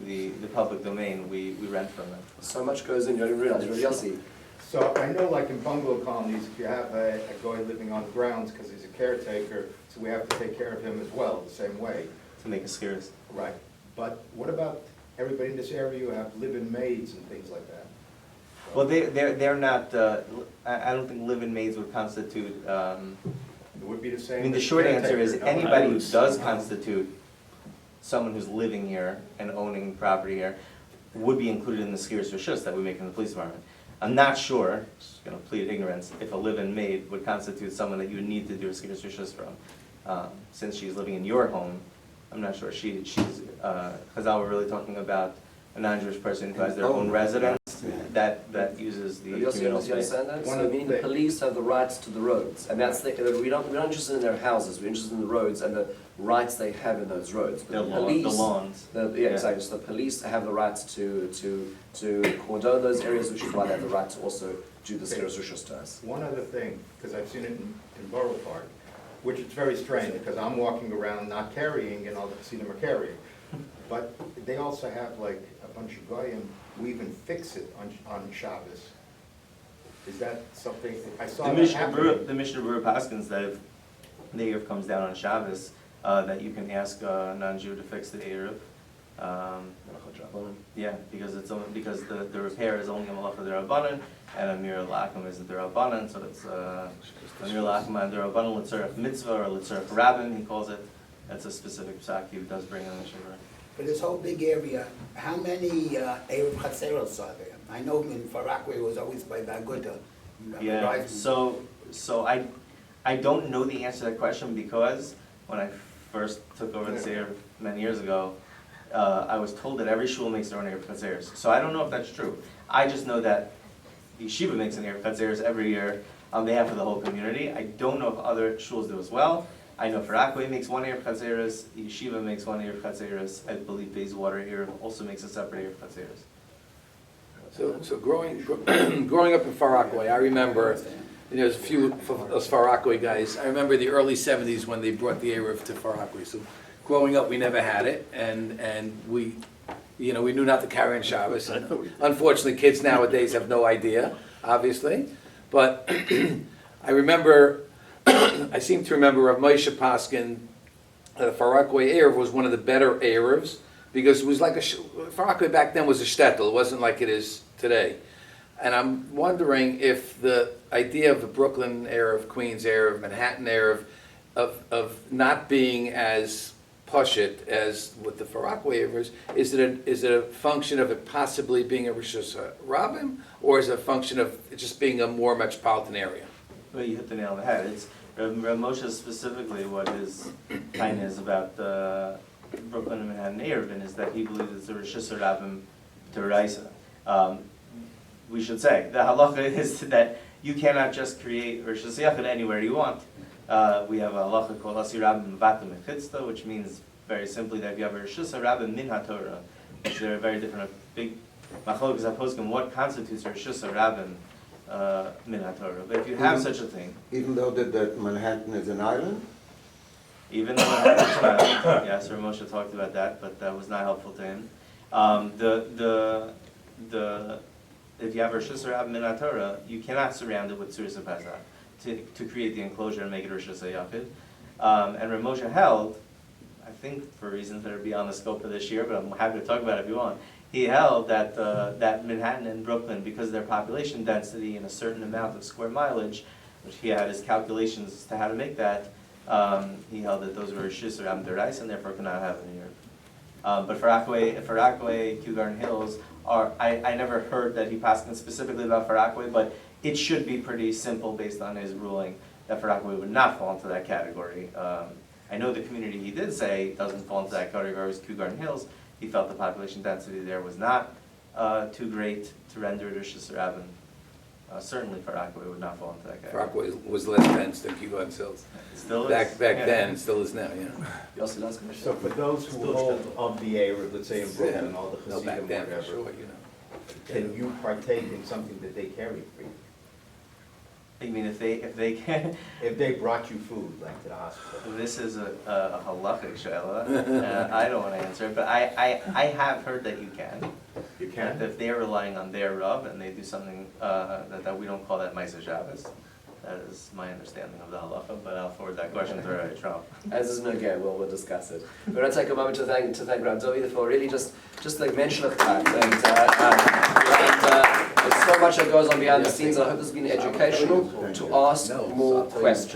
public domain, we rent from them. So much goes in, you don't even realize. Yossi. So I know, like in bungalow colonies, if you have a guy living on grounds because he's a caretaker, so we have to take care of him as well, the same way. To make a skiers. Right. But what about everybody in this area who have live-in maids and things like that? Well, they're not, I don't think live-in maids would constitute, It would be the same. I mean, the as short answer is caretaker, no? anybody who does constitute someone who's living here and owning property here would be included in the skiers rishus that we make in the police department. I'm not sure, just gonna plead ignorance, if a live-in maid would constitute someone that you would need to do a skiers rishus from. Since she's living in your home, I'm not sure she's, Chazal, we're really talking about a non-Jewish person who has their own residence that uses the You communal also space. understand that? One So of meaning the- the police have the rights to the roads, and that's we're not interested in their houses. We're interested in the roads and the rights they have in those roads. But The lawns. Yeah, exactly. So the police have the rights to cordon those areas, which is why they have the right to also do the Schiras Rishus to us. One other thing, because I've seen it in Borough Park, which is very strange, because I'm walking around not carrying, and I'll see them are carrying. But they also have like a bunch of goyim who even fix it on Shabbos. Is that something, I saw that happening. The Mishnah Berurah Paskins that if the Eruv comes down on Shabbos, that you can ask a non-Jew to fix the Eruv. Yeah, because it's only, because the repair is only a malacha d'Rabbanan, and a mir la'akum is a d'Rabbanan, so it's a mir la'akum and d'Rabbanan l'tzarech mitzvah or l'tzarech rabbin, he calls it. That's a specific psak he does bring on the shiva. For this whole big area, how many Eruv Chatzeros are there? I know in Far Rockaway it was always by Vaguda. Yeah, so I don't know the answer to that question because when I first took over this area many years ago, I was told that every shul makes their own Eruv Chatzeros. So I don't know if that's true. I just know that the yeshiva makes an Eruv Chatzeros every year on behalf of the whole community. I don't know if other shuls do as well. I know Far Rockaway makes one Eruv Chatzeros, yeshiva makes one Eruv Chatzeros. I believe Bayswater Eruv also makes a separate Eruv Chatzeros. So growing up in Far Rockaway, I remember, there's a few of us Far Rockaway guys. I remember the early '70s when they brought the Eruv to Far Rockaway. So growing up, we never had it, and we knew not to carry on Shabbos. And unfortunately, kids nowadays have no idea, obviously. But I remember, I seem to remember Rav Moshe Paskin, Far Rockaway Eruv was one of the better Eruvs, because it was like Far Rockaway back then was a shtetl. It wasn't like it is today. And I'm wondering if the idea of the Brooklyn Eruv, Queens Eruv, Manhattan Eruv, of not being as pashut as with the Far Rockaway Eruvs, is it a function of it possibly being a Rosh Hashanah, or is it a function of it just being a more metropolitan area? Well, you hit the nail on the head. It's Rav Moshe specifically what his kind is about the Brooklyn and Manhattan Eruv is that he believes it's a Rosh Hashanah d'oraisa. We should say the halacha is that you cannot just create Rosh Hashanah anywhere you want. We have a halacha called Asir Rabbim Vatum Echitzta, which means very simply that if you have a Rosh Hashanah min haTorah, which they're very different, a big machlokes haposkim, what constitutes a Rosh Hashanah min haTorah. But if you have such a thing, Even though that Manhattan is an island? even though Manhattan's an island, yes, Rav Moshe talked about that, but that was not helpful to him. If you have a Rosh Hashanah min haTorah, you cannot surround it with Suris Pesach to create the enclosure and make it Rosh Hashanah Yachid. And Rav Moshe held, I think for reasons that are beyond the scope of this year, but I'm happy to talk about it if you want, he held that that Manhattan and Brooklyn, because of their population density and a certain amount of square mileage, which he had his calculations as to how to make that, he held that those were Rosh Hashanah d'oraisa and therefore could not have an Eruv. But for Rockaway, Kew Garden Hills, I never heard that he passed specifically about Far Rockaway, but it should be pretty simple based on his ruling that Far Rockaway would not fall into that category. I know the community he did say doesn't fall into that category was Kew Garden Hills. He felt the population density there was not too great to render it Rosh Hashanah. Certainly Far Rockaway would not fall into that Far category. Rockaway was less dense than Kew Garden Hills. Still is. Back Yeah. then, still is now, So for those who hold of the Eruv, let's say in Brooklyn, all the No, back Hasidim, then, for whatever, sure, can you partake in something that they carry for you? I mean, if they can, If they brought you food, like to the hospital? this is a halachic shayla. I don't want to answer it, but I have heard that you can. You And if they're relying on their Rav and they do something that we don't call that Ma'aseh Shabbos, that is my understanding of the halacha, but I'll forward that question to Rabbi Trump. As is Nogay, we'll discuss it. We're going to take a moment to thank Rabbi Duvie for really just like menschlichkeit. And there's so much that goes on behind the scenes. I hope this has been educational to ask more questions.